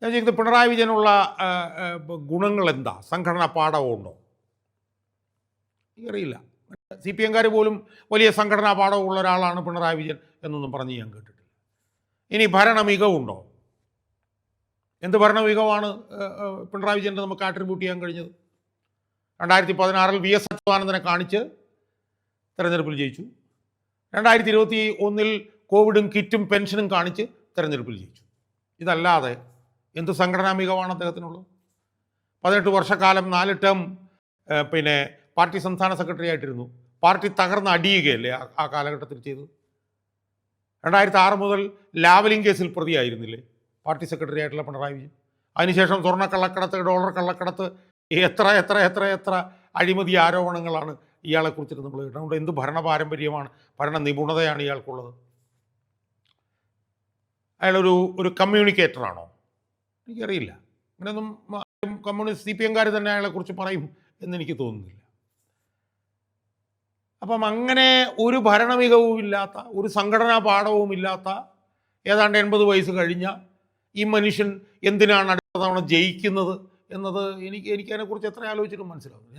ഞാൻ ചോദിക്കുന്നത് പിണറായി വിജയനുള്ള ഗുണങ്ങൾ എന്താ? സംഘടനാ പാഠമുണ്ടോ? എനിക്കറിയില്ല. സി പി എംകാർ പോലും വലിയ സംഘടനാ പാഠമുള്ള ഒരാളാണ് പിണറായി വിജയൻ എന്നൊന്നും പറഞ്ഞ് ഞാൻ കേട്ടിട്ടില്ല. ഇനി ഭരണ മികവുണ്ടോ? എന്ത് ഭരണ മികവാണ് പിണറായി വിജയൻ്റെ നമുക്ക് ആട്രിബ്യൂട്ട് ചെയ്യാൻ കഴിഞ്ഞത്? 2016 VS അച്യുതാനന്ദനെ കാണിച്ച് തെരഞ്ഞെടുപ്പിൽ ജയിച്ചു. 2021 കോവിഡും കിറ്റും പെൻഷനും കാണിച്ച് തെരഞ്ഞെടുപ്പിൽ ജയിച്ചു. ഇതല്ലാതെ എന്ത് സംഘടനാ മികവാണ് അദ്ദേഹത്തിനുള്ളത്? 18 വർഷക്കാലം 4 ടേം പാർട്ടി സംസ്ഥാന സെക്രട്ടറി ആയിട്ടിരുന്നു. പാർട്ടി തകർന്ന് അടിയുകയല്ലേ ആ കാലഘട്ടത്തിൽ ചെയ്തത്? 2006 മുതൽ ലാവലിംഗ് കേസിൽ പ്രതിയായിരുന്നില്ലേ പാർട്ടി സെക്രട്ടറി ആയിട്ടുള്ള പിണറായി വിജയൻ? അതിനുശേഷം സ്വർണ്ണ കള്ളക്കടത്ത്, ഡോളർ കള്ളക്കടത്ത്, എത്ര എത്ര എത്ര എത്ര അഴിമതി ആരോപണങ്ങളാണ് ഇയാളെക്കുറിച്ചിട്ട് നമ്മൾ കേട്ടതുകൊണ്ട് എന്ത് ഭരണ പാരമ്പര്യമാണ്, ഭരണ നിപുണതയാണ് ഇയാൾക്കുള്ളത്? അയാളൊരു കമ്മ്യൂണിക്കേറ്ററാണോ? എനിക്കറിയില്ല. അങ്ങനെയൊന്നും കമ്മ്യൂണിസ്റ്റ് CPM കാർ തന്നെ അയാളെക്കുറിച്ച് പറയും എന്നെനിക്ക് തോന്നുന്നില്ല. അപ്പം അങ്ങനെ ഒരു ഭരണ മികവും ഇല്ലാത്ത, ഒരു സംഘടനാ പാഠവും ഇല്ലാത്ത, ഏതാണ്ട് 80 വയസ്സ് കഴിഞ്ഞ ഈ മനുഷ്യൻ എന്തിനാണ് അടുത്ത തവണ ജയിക്കുന്നത് എന്നത് എനിക്കതിനെക്കുറിച്ച് എത്ര ആലോചിച്ചിട്ടും മനസ്സിലാവുന്നു. ഞാൻ